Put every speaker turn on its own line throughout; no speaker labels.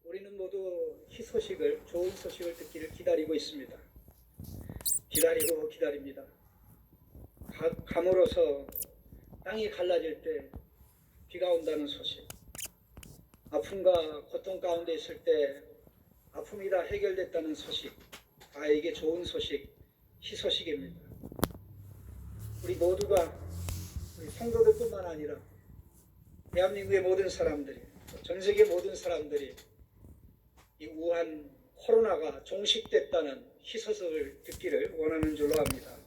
우리는 모두 희소식을, 좋은 소식을 듣기를 기다리고 있습니다. 기다리고 기다립니다. 감으로서 땅이 갈라질 때 비가 온다는 소식, 아픔과 고통 가운데 있을 때 아픔이 다 해결됐다는 소식, 이게 좋은 소식, 희소식입니다. 우리 모두가, 우리 성도들뿐만 아니라 대한민국의 모든 사람들이, 전 세계 모든 사람들이 이 우한 코로나가 종식됐다는 희소식을 듣기를 원하는 줄로 압니다.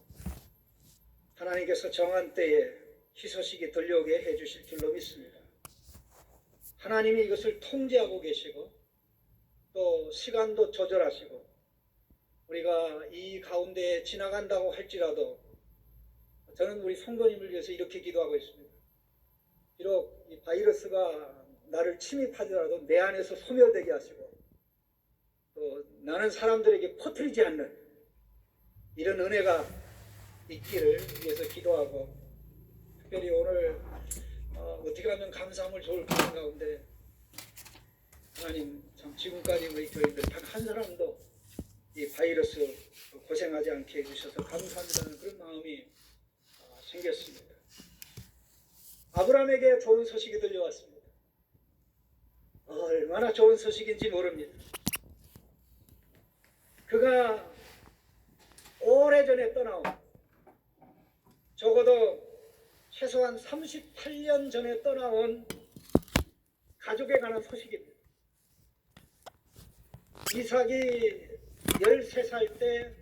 하나님께서 정한 때에 희소식이 들려오게 해주실 줄로 믿습니다. 하나님이 이것을 통제하고 계시고 또 시간도 조절하시고 우리가 이 가운데 지나간다고 할지라도 저는 우리 성도님을 위해서 이렇게 기도하고 있습니다. 비록 이 바이러스가 나를 침입하더라도 내 안에서 소멸되게 하시고 또 나는 사람들에게 퍼뜨리지 않는 이런 은혜가 있기를 위해서 기도하고, 특별히 오늘 어떻게 하면 감사함을 좋을까 하는 가운데 하나님 참 지금까지 우리 교인들 단 한 사람도 이 바이러스 고생하지 않게 해주셔서 감사합니다는 그런 마음이 생겼습니다. 아브라함에게 좋은 소식이 들려왔습니다. 얼마나 좋은 소식인지 모릅니다. 그가 오래전에 떠나온, 적어도 최소한 38년 전에 떠나온 가족에 관한 소식입니다. 이삭이 13살 때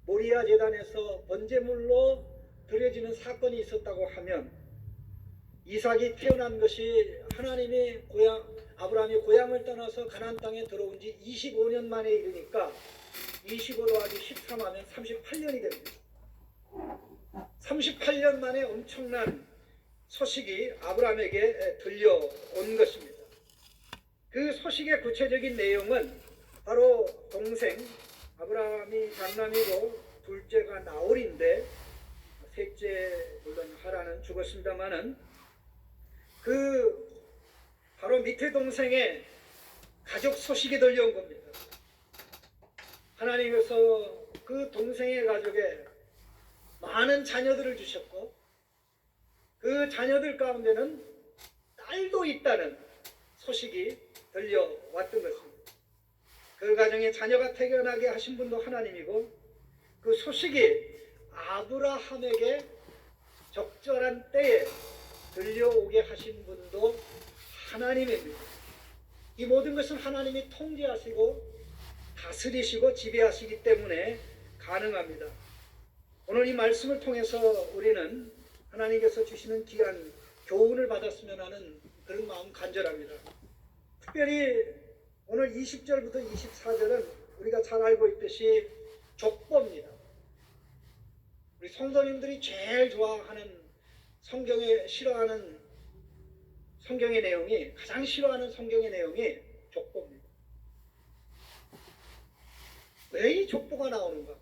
모리아 제단에서 번제물로 드려지는 사건이 있었다고 하면 이삭이 태어난 것이 아브라함이 고향을 떠나서 가나안 땅에 들어온 지 25년 만에 이르니까 25 더하기 13 하면 38년이 됩니다. 38년 만에 엄청난 소식이 아브라함에게 들려온 것입니다. 그 소식의 구체적인 내용은 바로 동생, 아브라함이 장남이고 둘째가 나홀인데 셋째 물론 하란은 죽었습니다마는 바로 밑에 동생의 가족 소식이 들려온 겁니다. 하나님께서 그 동생의 가족에 많은 자녀들을 주셨고 그 자녀들 가운데는 딸도 있다는 소식이 들려왔던 것입니다. 그 가정에 자녀가 태어나게 하신 분도 하나님이고 그 소식이 아브라함에게 적절한 때에 들려오게 하신 분도 하나님입니다. 이 모든 것은 하나님이 통제하시고 다스리시고 지배하시기 때문에 가능합니다. 오늘 이 말씀을 통해서 우리는 하나님께서 주시는 귀한 교훈을 받았으면 하는 그런 마음 간절합니다. 특별히 오늘 20절부터 24절은 우리가 잘 알고 있듯이 족보입니다. 우리 성도님들이 제일 좋아하는 가장 싫어하는 성경의 내용이 족보입니다. 왜 이 족보가 나오는가?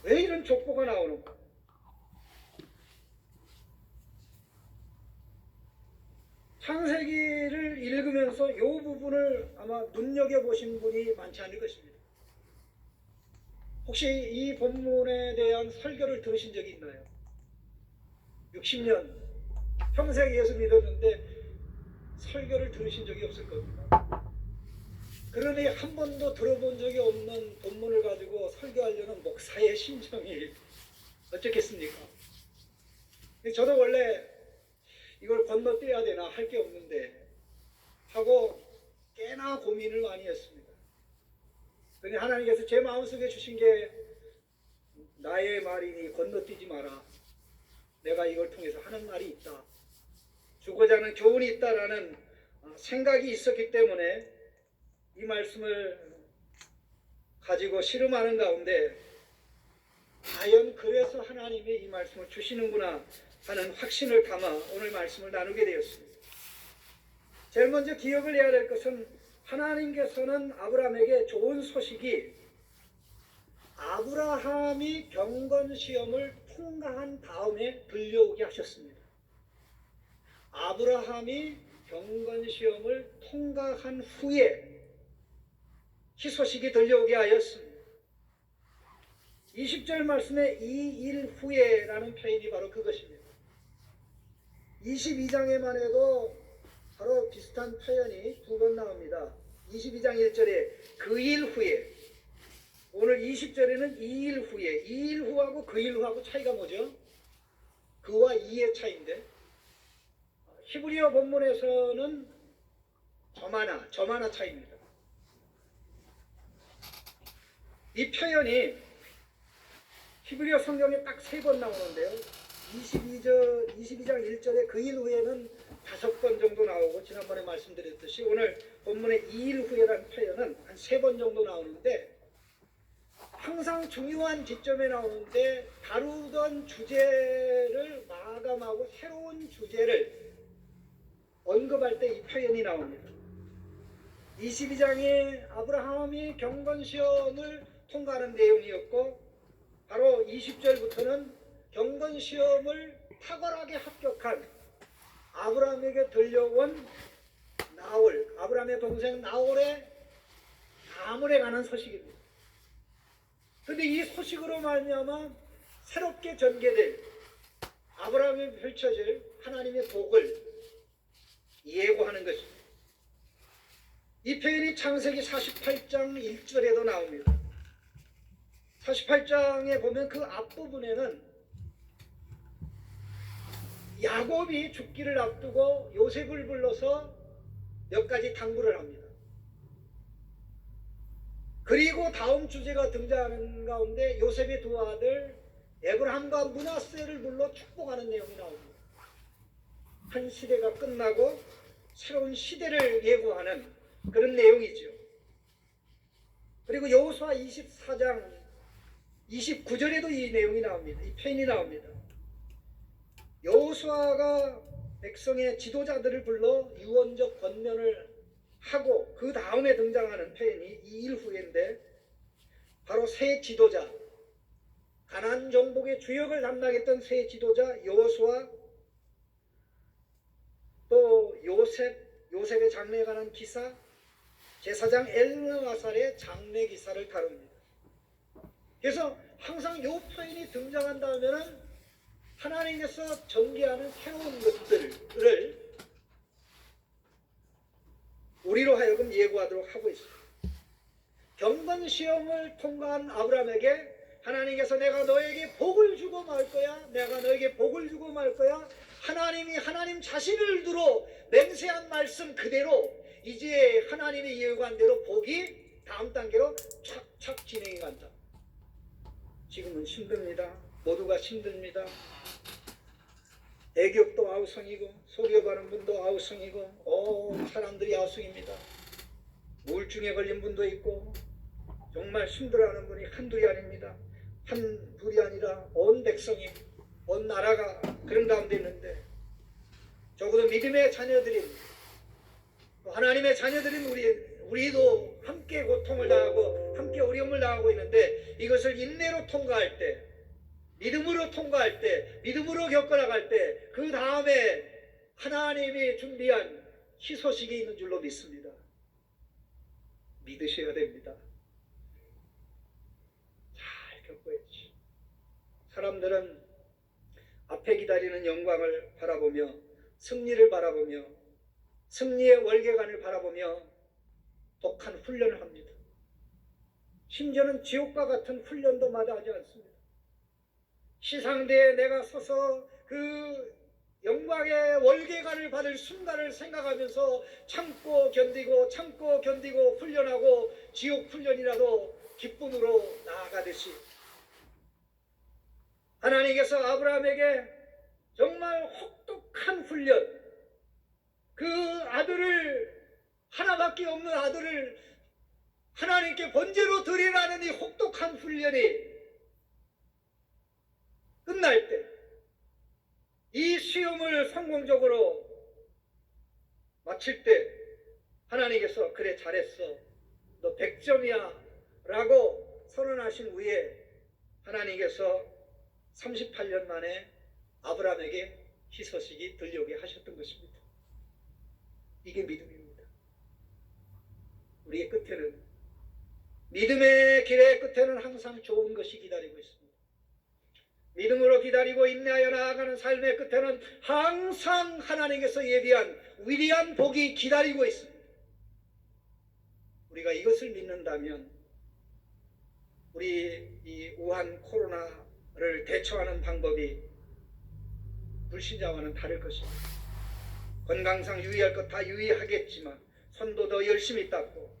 왜 이런 족보가 나오는가? 창세기를 읽으면서 이 부분을 아마 눈여겨보신 분이 많지 않을 것입니다. 혹시 이 본문에 대한 설교를 들으신 적이 있나요? 60년 평생 예수 믿었는데 설교를 들으신 적이 없을 겁니다. 그러니 한 번도 들어본 적이 없는 본문을 가지고 설교하려는 목사의 심정이 어떻겠습니까? 저도 원래 이걸 건너뛰어야 되나 할 게 없는데 하고 꽤나 고민을 많이 했습니다. 그런데 하나님께서 제 마음속에 주신 게 나의 말이니 건너뛰지 마라. 내가 이걸 통해서 하는 말이 있다. 주고자 하는 교훈이 있다라는 생각이 있었기 때문에 이 말씀을 가지고 씨름하는 가운데 과연 그래서 하나님이 이 말씀을 주시는구나 하는 확신을 담아 오늘 말씀을 나누게 되었습니다. 제일 먼저 기억을 해야 될 것은 하나님께서는 아브라함에게 좋은 소식이 아브라함이 경건시험을 통과한 다음에 들려오게 하셨습니다. 아브라함이 경건시험을 통과한 후에 희소식이 들려오게 하였습니다. 20절 말씀에 이 일 후에라는 표현이 바로 그것입니다. 22장에만 해도 바로 비슷한 표현이 두 번 나옵니다. 22장 1절에 그 일 후에, 오늘 20절에는 이 일 후에, 이 일 후하고 그 일 후하고 차이가 뭐죠? 그와 이의 차이인데, 히브리어 본문에서는 저마나 차이입니다. 이 표현이 히브리어 성경에 딱 세 번 나오는데요. 22장 1절에 그 일 후에는 5번 정도 나오고, 지난번에 말씀드렸듯이 오늘 본문의 이 일 후에라는 표현은 한 3번 정도 나오는데, 항상 중요한 지점에 나오는데 다루던 주제를 마감하고 새로운 주제를 언급할 때 이 표현이 나옵니다. 22장에 아브라함이 경건시험을 통과하는 내용이었고, 바로 20절부터는 경건시험을 탁월하게 합격한 아브라함에게 들려온 아브라함의 동생 나홀의 가문에 관한 소식입니다. 그런데 이 소식으로 말미암아 새롭게 전개될 아브라함에 펼쳐질 하나님의 복을 예고하는 것입니다. 이 표현이 창세기 48장 1절에도 나옵니다. 48장에 보면 그 앞부분에는 야곱이 죽기를 앞두고 요셉을 불러서 몇 가지 당부를 합니다. 그리고 다음 주제가 등장하는 가운데 요셉의 두 아들 에브라함과 므낫세를 불러 축복하는 내용이 나옵니다. 한 시대가 끝나고 새로운 시대를 예고하는 그런 내용이죠. 그리고 여호수아 24장 29절에도 이 내용이 나옵니다. 이 표현이 나옵니다. 여호수아가 백성의 지도자들을 불러 유언적 권면을 하고 그 다음에 등장하는 표현이 이 일 후인데, 바로 새 지도자, 가나안 정복의 주역을 담당했던 새 지도자 여호수아, 또 요셉의 장래에 관한 기사, 제사장 엘르아살의 장래 기사를 다룹니다. 그래서 항상 이 표현이 등장한다면은 하나님께서 전개하는 새로운 것들을 우리로 하여금 예고하도록 하고 있습니다. 경건시험을 통과한 아브라함에게 하나님께서 내가 너에게 복을 주고 말 거야, 내가 너에게 복을 주고 말 거야, 하나님이 하나님 자신을 두고 맹세한 말씀 그대로 이제 하나님이 예고한 대로 복이 다음 단계로 착착 진행해 간다. 지금은 힘듭니다. 모두가 힘듭니다. 애격도 아우성이고 소리여바는 분도 아우성이고 사람들이 아우성입니다. 우울증에 걸린 분도 있고 정말 힘들어하는 분이 한둘이 아닙니다. 한둘이 아니라 온 백성이, 온 나라가 그런 가운데 있는데, 적어도 믿음의 자녀들인, 하나님의 자녀들인 우리도 함께 고통을 당하고 함께 어려움을 당하고 있는데, 이것을 인내로 통과할 때, 믿음으로 통과할 때, 믿음으로 겪어나갈 때, 그 다음에 하나님이 준비한 희소식이 있는 줄로 믿습니다. 믿으셔야 됩니다. 잘 겪어야지. 사람들은 앞에 기다리는 영광을 바라보며, 승리를 바라보며, 승리의 월계관을 바라보며 독한 훈련을 합니다. 심지어는 지옥과 같은 훈련도 마다하지 않습니다. 시상대에 내가 서서 그 영광의 월계관을 받을 순간을 생각하면서 참고 견디고 훈련하고 지옥 훈련이라도 기쁨으로 나아가듯이, 하나님께서 아브라함에게 정말 혹독한 훈련, 그 아들을, 하나밖에 없는 아들을 하나님께 번제로 드리라는 이 혹독한 훈련이 끝날 때, 이 시험을 성공적으로 마칠 때 하나님께서 그래 잘했어, 너 100점이야 라고 선언하신 후에 하나님께서 38년 만에 아브라함에게 희소식이 들려오게 하셨던 것입니다. 이게 믿음입니다. 우리의 끝에는, 믿음의 길의 끝에는 항상 좋은 것이 기다리고 있습니다. 믿음으로 기다리고 인내하여 나아가는 삶의 끝에는 항상 하나님께서 예비한 위대한 복이 기다리고 있습니다. 우리가 이것을 믿는다면 우리 이 우한 코로나를 대처하는 방법이 불신자와는 다를 것입니다. 건강상 유의할 것 다 유의하겠지만 손도 더 열심히 닦고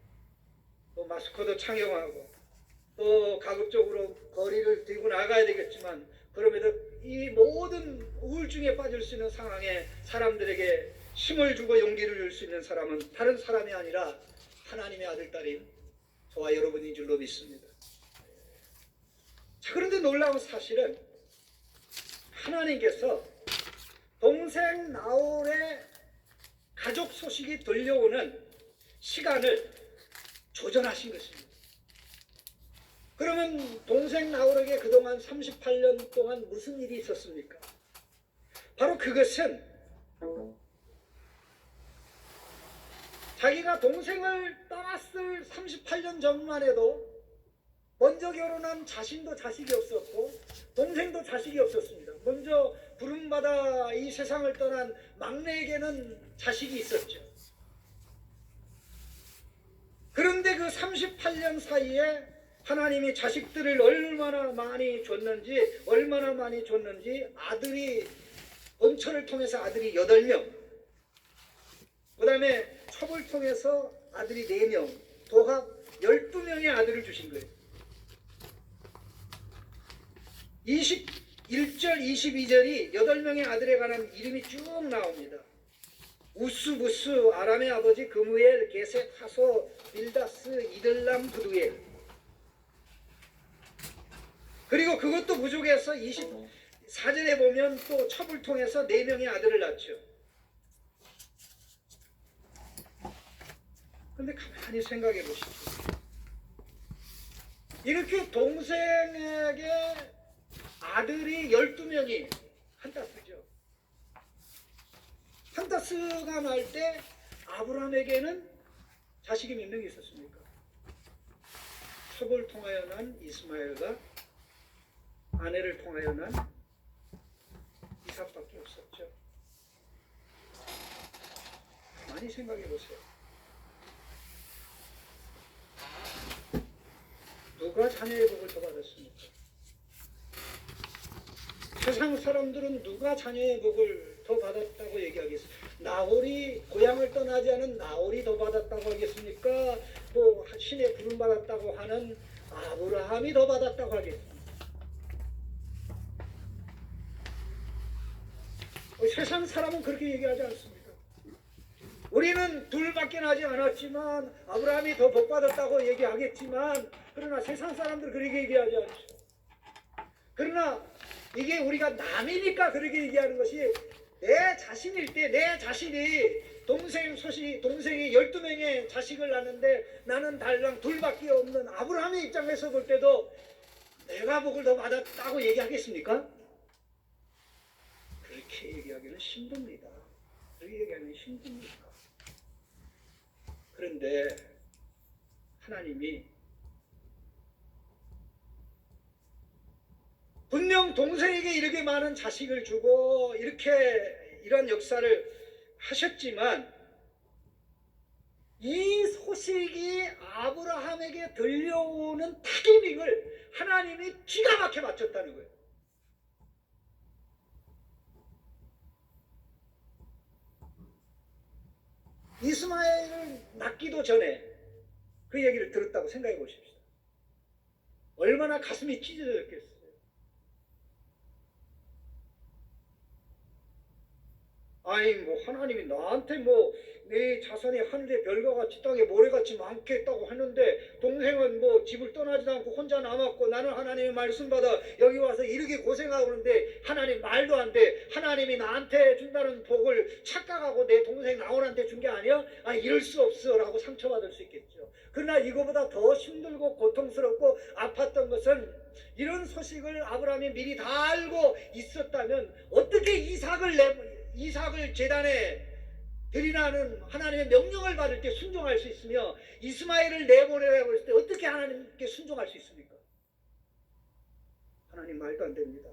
또 마스크도 착용하고 또 가급적으로 거리를 들고 나가야 되겠지만, 그럼에도 이 모든 우울증에 빠질 수 있는 상황에 사람들에게 힘을 주고 용기를 줄 수 있는 사람은 다른 사람이 아니라 하나님의 아들딸인 저와 여러분인 줄로 믿습니다. 자, 그런데 놀라운 사실은 하나님께서 동생 나홀의 가족 소식이 들려오는 시간을 조절하신 것입니다. 그러면 동생 나홀에게 그동안 38년 동안 무슨 일이 있었습니까? 바로 그것은 자기가 동생을 떠났을 38년 전만 해도 먼저 결혼한 자신도 자식이 없었고 동생도 자식이 없었습니다. 먼저 부름받아 이 세상을 떠난 막내에게는 자식이 있었죠. 그런데 그 38년 사이에 하나님이 자식들을 얼마나 많이 줬는지 아들이 본처를 통해서 아들이 8명, 그 다음에 첩을 통해서 아들이 4명, 도합 12명의 아들을 주신 거예요. 21절 22절이 8명의 아들에 관한 이름이 쭉 나옵니다. 우스, 부스, 아람의 아버지 그무엘, 게셋, 하소, 빌다스, 이들람, 부두엘. 그리고 그것도 부족해서 24절에 보면 또 첩을 통해서 4명의 아들을 낳죠. 그런데 가만히 생각해 보십시오. 이렇게 동생에게 아들이 12명이 한다스죠. 한다스가 날 때 아브라함에게는 자식이 몇 명이 있었습니까? 첩을 통하여 난 이스마엘과 아내를 통하여 난 이삭밖에 없었죠. 많이 생각해 보세요. 누가 자녀의 복을 더 받았습니까? 세상 사람들은 누가 자녀의 복을 더 받았다고 얘기하겠습니까? 나홀이 고향을 떠나지 않은 나홀이 더 받았다고 하겠습니까? 뭐 신의 부름 받았다고 하는 아브라함이 더 받았다고 하겠습니까? 세상 사람은 그렇게 얘기하지 않습니다. 우리는 둘밖에 나지 않았지만 아브라함이 더 복받았다고 얘기하겠지만, 그러나 세상 사람들 그렇게 얘기하지 않죠. 그러나 이게 우리가 남이니까 그렇게 얘기하는 것이, 내 자신일 때 내 자신이 동생이 12명의 자식을 낳는데 나는 달랑 둘밖에 없는 아브라함의 입장에서 볼 때도 내가 복을 더 받았다고 얘기하겠습니까? 그렇게 얘기하기는 힘듭니다. 그렇게 얘기하기는 힘듭니다. 그런데 하나님이 분명 동생에게 이렇게 많은 자식을 주고 이런 역사를 하셨지만, 이 소식이 아브라함에게 들려오는 타이밍을 하나님이 기가 막혀 맞췄다는 거예요. 이스마엘을 낳기도 전에 그 얘기를 들었다고 생각해 보십시오. 얼마나 가슴이 찢어졌겠어요. 아니 뭐 하나님이 나한테 뭐 내 자손이 하늘의 별과 같이 땅에 모래같이 많겠다고 하는데 동생은 뭐 집을 떠나지도 않고 혼자 남았고, 나는 하나님의 말씀 받아 여기 와서 이렇게 고생하고 그러는데 하나님 말도 안 돼. 하나님이 나한테 준다는 복을 착각하고 내 동생 나홀한테 준 게 아니야? 아 이럴 수 없어 라고 상처받을 수 있겠죠. 그러나 이거보다 더 힘들고 고통스럽고 아팠던 것은, 이런 소식을 아브라함이 미리 다 알고 있었다면 어떻게 이삭을 재단에 들이나는 하나님의 명령을 받을 때 순종할 수 있으며 이스마엘을 내보내라고 했을 때 어떻게 하나님께 순종할 수 있습니까? 하나님 말도 안 됩니다.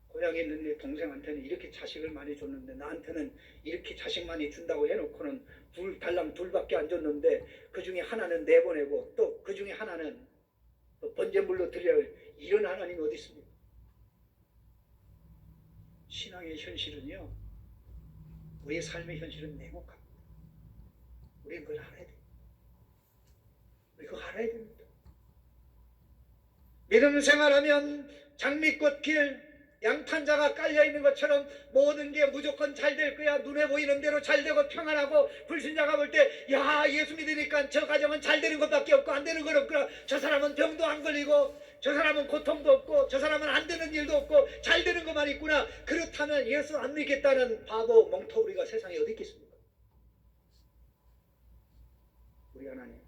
고향에 있는 내 동생한테는 이렇게 자식을 많이 줬는데 나한테는 이렇게 자식 많이 준다고 해놓고는 달랑 둘밖에 안 줬는데 그 중에 하나는 내보내고 또 그 중에 하나는 또 번제물로 드리라고. 이런 하나님이 어디 있습니까? 신앙의 현실은요, 우리의 삶의 현실은 냉혹합니다. 우리는 그걸 알아야 됩니다. 우리 그거 알아야 됩니다. 믿음 생활하면 장미꽃 길 양탄자가 깔려있는 것처럼 모든 게 무조건 잘 될 거야. 눈에 보이는 대로 잘 되고 평안하고, 불신자가 볼 때 야, 예수 믿으니까 저 가정은 잘 되는 것밖에 없고 안 되는 건 없구나. 저 사람은 병도 안 걸리고 저 사람은 고통도 없고 저 사람은 안 되는 일도 없고 잘 되는 것만 있구나. 그렇다면 예수 안 믿겠다는 바보 멍터우리가 세상에 어디 있겠습니까? 우리 하나님,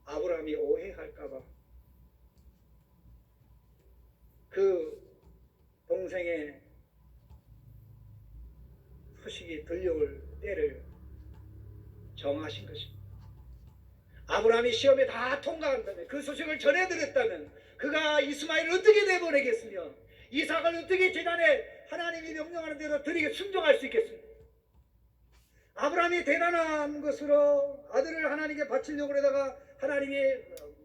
아브라함이 오해할까봐 그 동생의 소식이 들려올 때를 정하신 것입니다. 아브라함이 시험에 다 통과한다면, 그 소식을 전해드렸다면 그가 이스마엘을 어떻게 내보내겠으며 이삭을 어떻게 제단에 하나님이 명령하는 대로 드리게 순종할 수 있겠습니까? 아브라함이 대단한 것으로 아들을 하나님께 바치려고 하다가 하나님이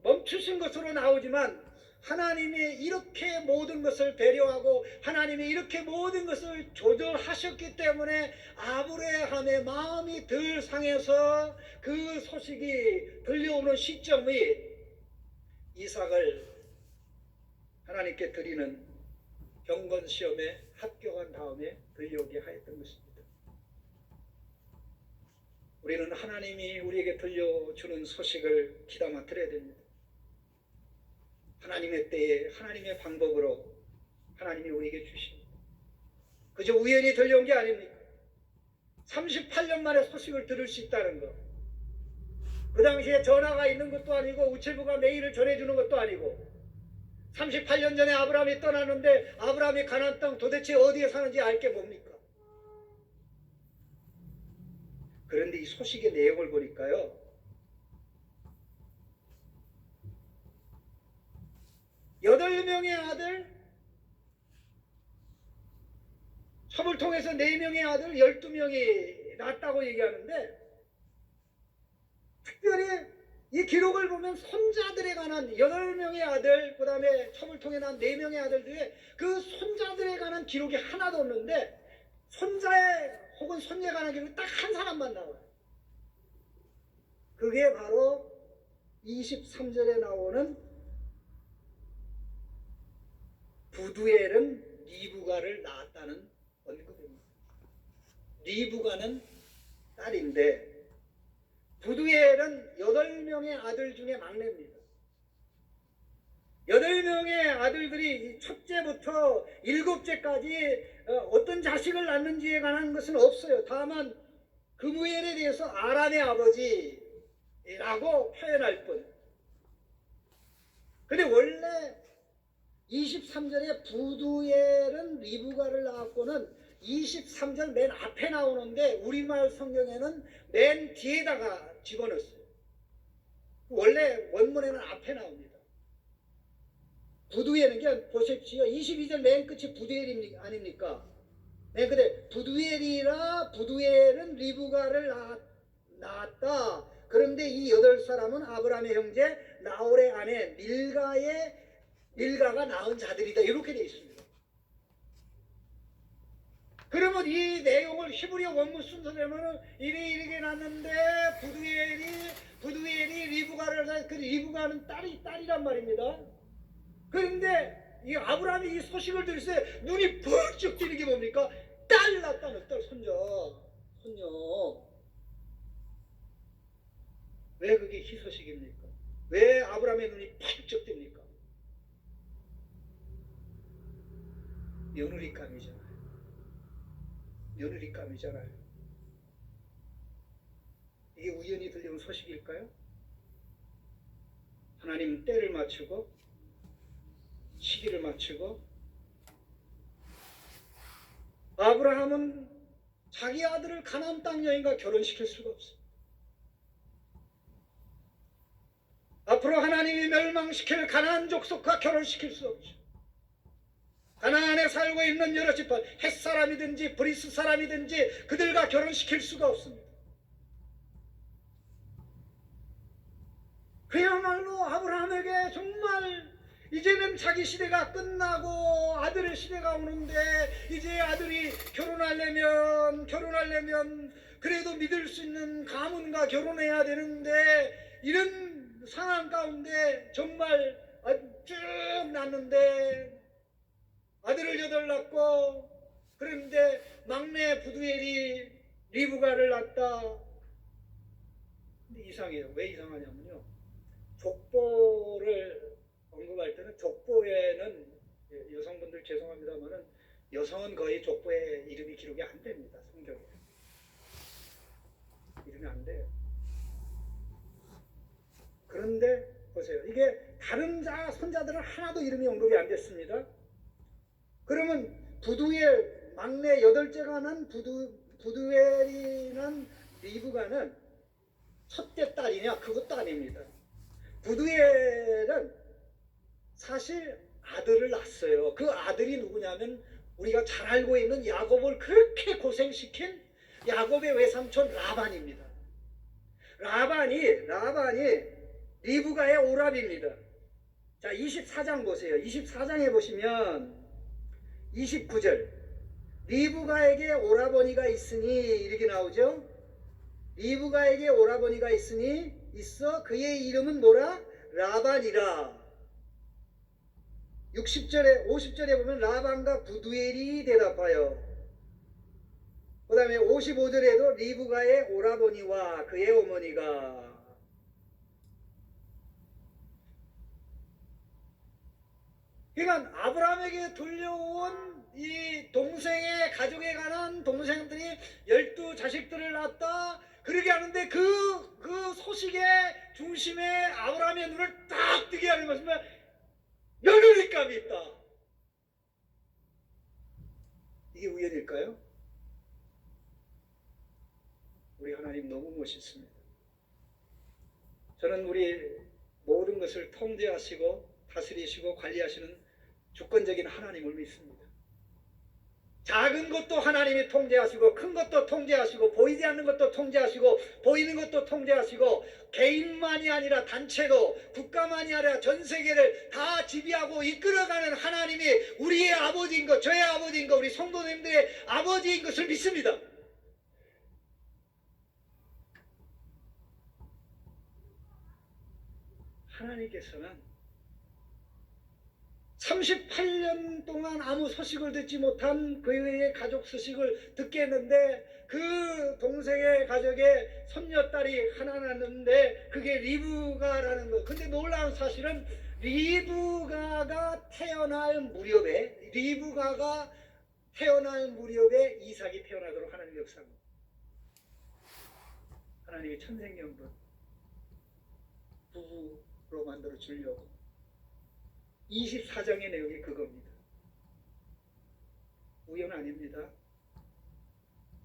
멈추신 것으로 나오지만, 하나님이 이렇게 모든 것을 배려하고 하나님이 이렇게 모든 것을 조절하셨기 때문에 아브라함의 마음이 덜 상해서 그 소식이 들려오는 시점이 이삭을 하나님께 드리는 경건시험에 합격한 다음에 들려오게 하였던 것입니다. 우리는 하나님이 우리에게 들려주는 소식을 귀담아 들어야 됩니다. 하나님의 때에 하나님의 방법으로 하나님이 우리에게 주십니다. 그저 우연히 들려온 게 아닙니까? 38년 만에 소식을 들을 수 있다는 것. 그 당시에 전화가 있는 것도 아니고 우체부가 메일을 전해주는 것도 아니고, 38년 전에 아브라함이 떠났는데 아브라함이 가나안 땅 도대체 어디에 사는지 알 게 뭡니까? 그런데 이 소식의 내용을 보니까요, 8명의 아들, 첩을 통해서 4명의 아들, 12명이 낳았다고 얘기하는데, 특별히 이 기록을 보면 손자들에 관한 8명의 아들, 그 다음에 첩을 통해 난 4명의 아들 중에 그 손자들에 관한 기록이 하나도 없는데, 손자에 혹은 손녀에 관한 기록이 딱 한 사람만 나와요. 그게 바로 23절에 나오는 부두엘은 리브가를 낳았다는 언급입니다. 리브가는 딸인데 부두엘은 8명의 아들 중에 막내입니다. 8명의 아들들이 첫째부터 7째까지 어떤 자식을 낳는지에 관한 것은 없어요. 다만 그무엘에 대해서 아람의 아버지라고 표현할 뿐. 근데 원래 23절에 부두엘은 리브가를 낳았고는 23절 맨 앞에 나오는데 우리말 성경에는 맨 뒤에다가 집어넣었어요. 원래 원문에는 앞에 나옵니다. 부두엘은 게 보십시오. 22절 맨 끝이 부두엘이 아닙니까? 네, 근데 부두엘은 리브가를 낳았다. 그런데 이 8사람은 아브라함의 형제 나홀의 아내 밀가가 낳은 자들이다. 이렇게 되어 있습니다. 그러면 이 내용을 히브리어 원문 순서대로는 이렇게 낳았는데 부두엘이 리브가를 낳았, 그 리브가는 딸이란 말입니다. 그런데 이 아브라함이 이 소식을 들을 때 눈이 번쩍 뜨는 게 뭡니까? 딸 낳았다는 딸, 손녀. 왜 그게 희소식입니까? 왜 아브라함의 눈이 번쩍 뜹니까? 며느리감이잖아요. 이게 우연히 들려온 소식일까요? 하나님 때를 맞추고 시기를 맞추고 아브라함은 자기 아들을 가나안 땅 여인과 결혼시킬 수가 없어요. 앞으로 하나님이 멸망시킬 가나안 족속과 결혼시킬 수 없죠. 가나안에 살고 있는 여러 지파, 헷 사람이든지 브리스 사람이든지 그들과 결혼시킬 수가 없습니다. 그야말로 아브라함에게 정말 이제는 자기 시대가 끝나고 아들의 시대가 오는데 이제 아들이 결혼하려면 그래도 믿을 수 있는 가문과 결혼해야 되는데 이런 상황 가운데 정말 쭉 낳는데 아들을 8 낳고 그런데 막내 부두엘이 리브가를 낳았다. 근데 이상해요. 왜 이상하냐면요. 족보를 언급할 때는 족보에는 여성분들 죄송합니다만은 여성은 거의 족보에 이름이 기록이 안 됩니다. 성경에. 이름이 안 돼요. 그런데 보세요. 이게 다른 손자들은 하나도 이름이 언급이 안 됐습니다. 그러면 부두엘 막내 8째가 난 부두엘이 난 리브가는 첫째 딸이냐? 그것도 아닙니다. 부두엘은 사실 아들을 낳았어요. 그 아들이 누구냐면 우리가 잘 알고 있는 야곱을 그렇게 고생시킨 야곱의 외삼촌 라반입니다. 라반이 리브가의 오랍입니다. 자, 24장 보세요. 24장에 보시면 29절 리브가에게 오라버니가 있으니 이렇게 나오죠. 리브가에게 오라버니가 있어 그의 이름은 뭐라? 라반이라. 50절에 보면 라반과 부두엘이 대답하여 그 다음에 55절에도 리브가의 오라버니와 그의 어머니가. 그러니까 아브라함에게 들려온 이 동생의 가족에 관한 동생들이 12자식들을 낳았다. 그러게 하는데 그 소식의 중심에 아브라함의 눈을 딱 뜨게 하는 것은 며느리감이 있다. 이게 우연일까요? 우리 하나님 너무 멋있습니다. 저는 우리 모든 것을 통제하시고 다스리시고 관리하시는 주권적인 하나님을 믿습니다. 작은 것도 하나님이 통제하시고 큰 것도 통제하시고 보이지 않는 것도 통제하시고 보이는 것도 통제하시고 개인만이 아니라 단체도 국가만이 아니라 전 세계를 다 지배하고 이끌어가는 하나님이 우리의 아버지인 것, 저의 아버지인 것, 우리 성도님들의 아버지인 것을 믿습니다. 하나님께서는 38년 동안 아무 소식을 듣지 못한 그의 가족 소식을 듣게 했는데 그 동생의 가족에 손녀딸이 하나 낳는데 그게 리브가라는 거. 근데 놀라운 사실은 리브가가 태어날 무렵에 이삭이 태어나도록 하나님이 역사합니다. 하나님이 천생연분 부부로 만들어 주려고 24장의 내용이 그겁니다. 우연 아닙니다.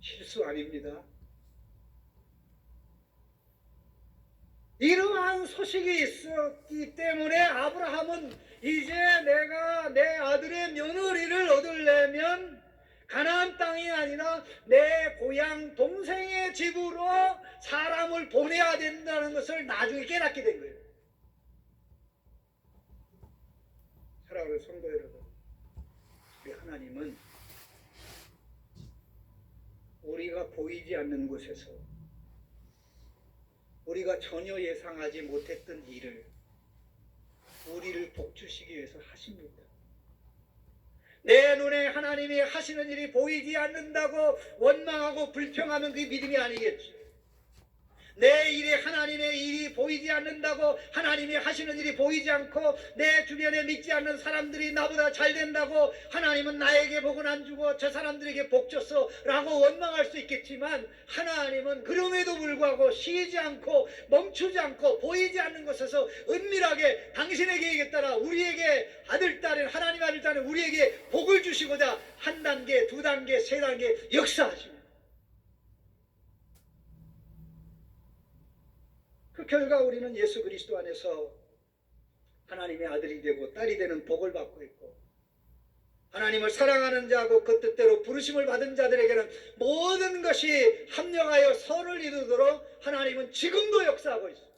실수 아닙니다. 이러한 소식이 있었기 때문에 아브라함은 이제 내가 내 아들의 며느리를 얻으려면 가나안 땅이 아니라 내 고향 동생의 집으로 사람을 보내야 된다는 것을 나중에 깨닫게 된 거예요. 사랑하는 성도 여러분, 우리 하나님은 우리가 보이지 않는 곳에서 우리가 전혀 예상하지 못했던 일을 우리를 복주시기 위해서 하십니다. 내 눈에 하나님이 하시는 일이 보이지 않는다고 원망하고 불평하면 그게 믿음이 아니겠죠. 내 일에 하나님의 일이 보이지 않는다고 하나님이 하시는 일이 보이지 않고 내 주변에 믿지 않는 사람들이 나보다 잘 된다고 하나님은 나에게 복은 안 주고 저 사람들에게 복 줬어 라고 원망할 수 있겠지만 하나님은 그럼에도 불구하고 쉬지 않고 멈추지 않고 보이지 않는 곳에서 은밀하게 당신의 계획에 따라 우리에게 하나님 아들 딸은 우리에게 복을 주시고 주시고자 한 단계, 두 단계, 세 단계 역사하십니다. 그 결과 우리는 예수 그리스도 안에서 하나님의 아들이 되고 딸이 되는 복을 받고 있고, 하나님을 사랑하는 자고 그 뜻대로 부르심을 받은 자들에게는 모든 것이 합력하여 선을 이루도록 하나님은 지금도 역사하고 있습니다.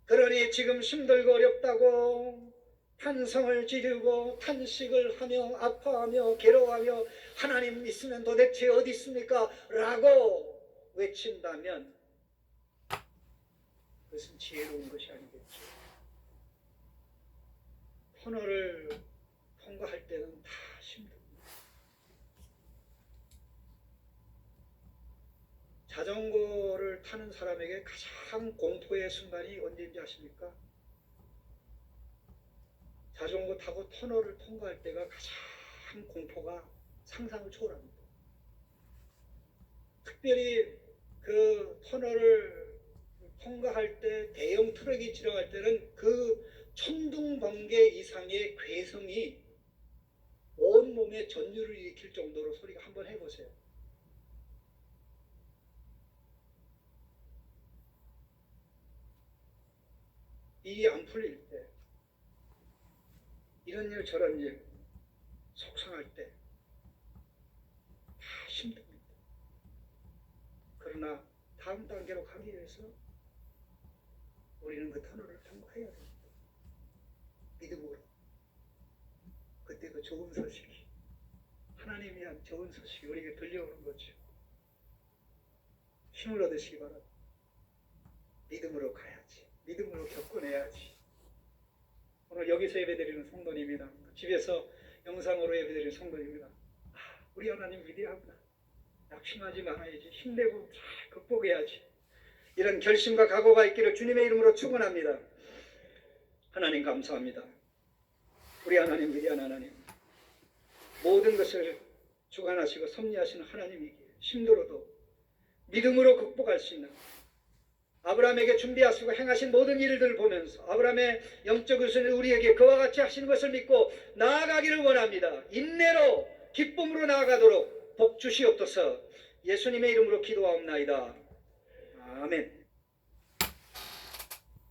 그러니 지금 힘들고 어렵다고 탄성을 지르고 탄식을 하며 아파하며 괴로워하며 하나님 있으면 도대체 어디 있습니까? 라고 외친다면 그것은 지혜로운 것이 아니겠죠. 터널을 통과할 때는 다 힘듭니다. 자전거를 타는 사람에게 가장 공포의 순간이 언제인지 아십니까? 자전거 타고 터널을 통과할 때가 가장 공포가 상상을 초월합니다. 특별히 그 터널을 통과할 때 대형 트럭이 지나갈 때는 그 천둥 번개 이상의 괴성이 온몸에 전율을 일으킬 정도로 소리가 한번 해보세요. 일이 안 풀릴 때, 이런 일 저런 일 속상할 때 다 힘듭니다. 그러나 다음 단계로 가기 위해서 우리는 그 터널을 통과해야 됩니다. 믿음으로. 그때 그 좋은 소식이, 하나님이 한 좋은 소식이 우리에게 들려오는 거죠. 힘을 얻으시기 바랍니다. 믿음으로 가야지. 믿음으로 겪어내야지. 오늘 여기서 예배드리는 성도님이나 집에서 영상으로 예배드리는 성도님이나 우리 하나님 위대하구나. 낙심하지 말아야지. 힘내고 잘 극복해야지. 이런 결심과 각오가 있기를 주님의 이름으로 축원합니다. 하나님 감사합니다. 우리 하나님 위대한 하나님, 모든 것을 주관하시고 섭리하시는 하나님이기에 힘들어도 믿음으로 극복할 수 있는, 아브라함에게 준비하시고 행하신 모든 일들을 보면서 아브라함의 영적 의술을 우리에게 그와 같이 하시는 것을 믿고 나아가기를 원합니다. 인내로 기쁨으로 나아가도록 복 주시옵소서. 예수님의 이름으로 기도하옵나이다. 아멘.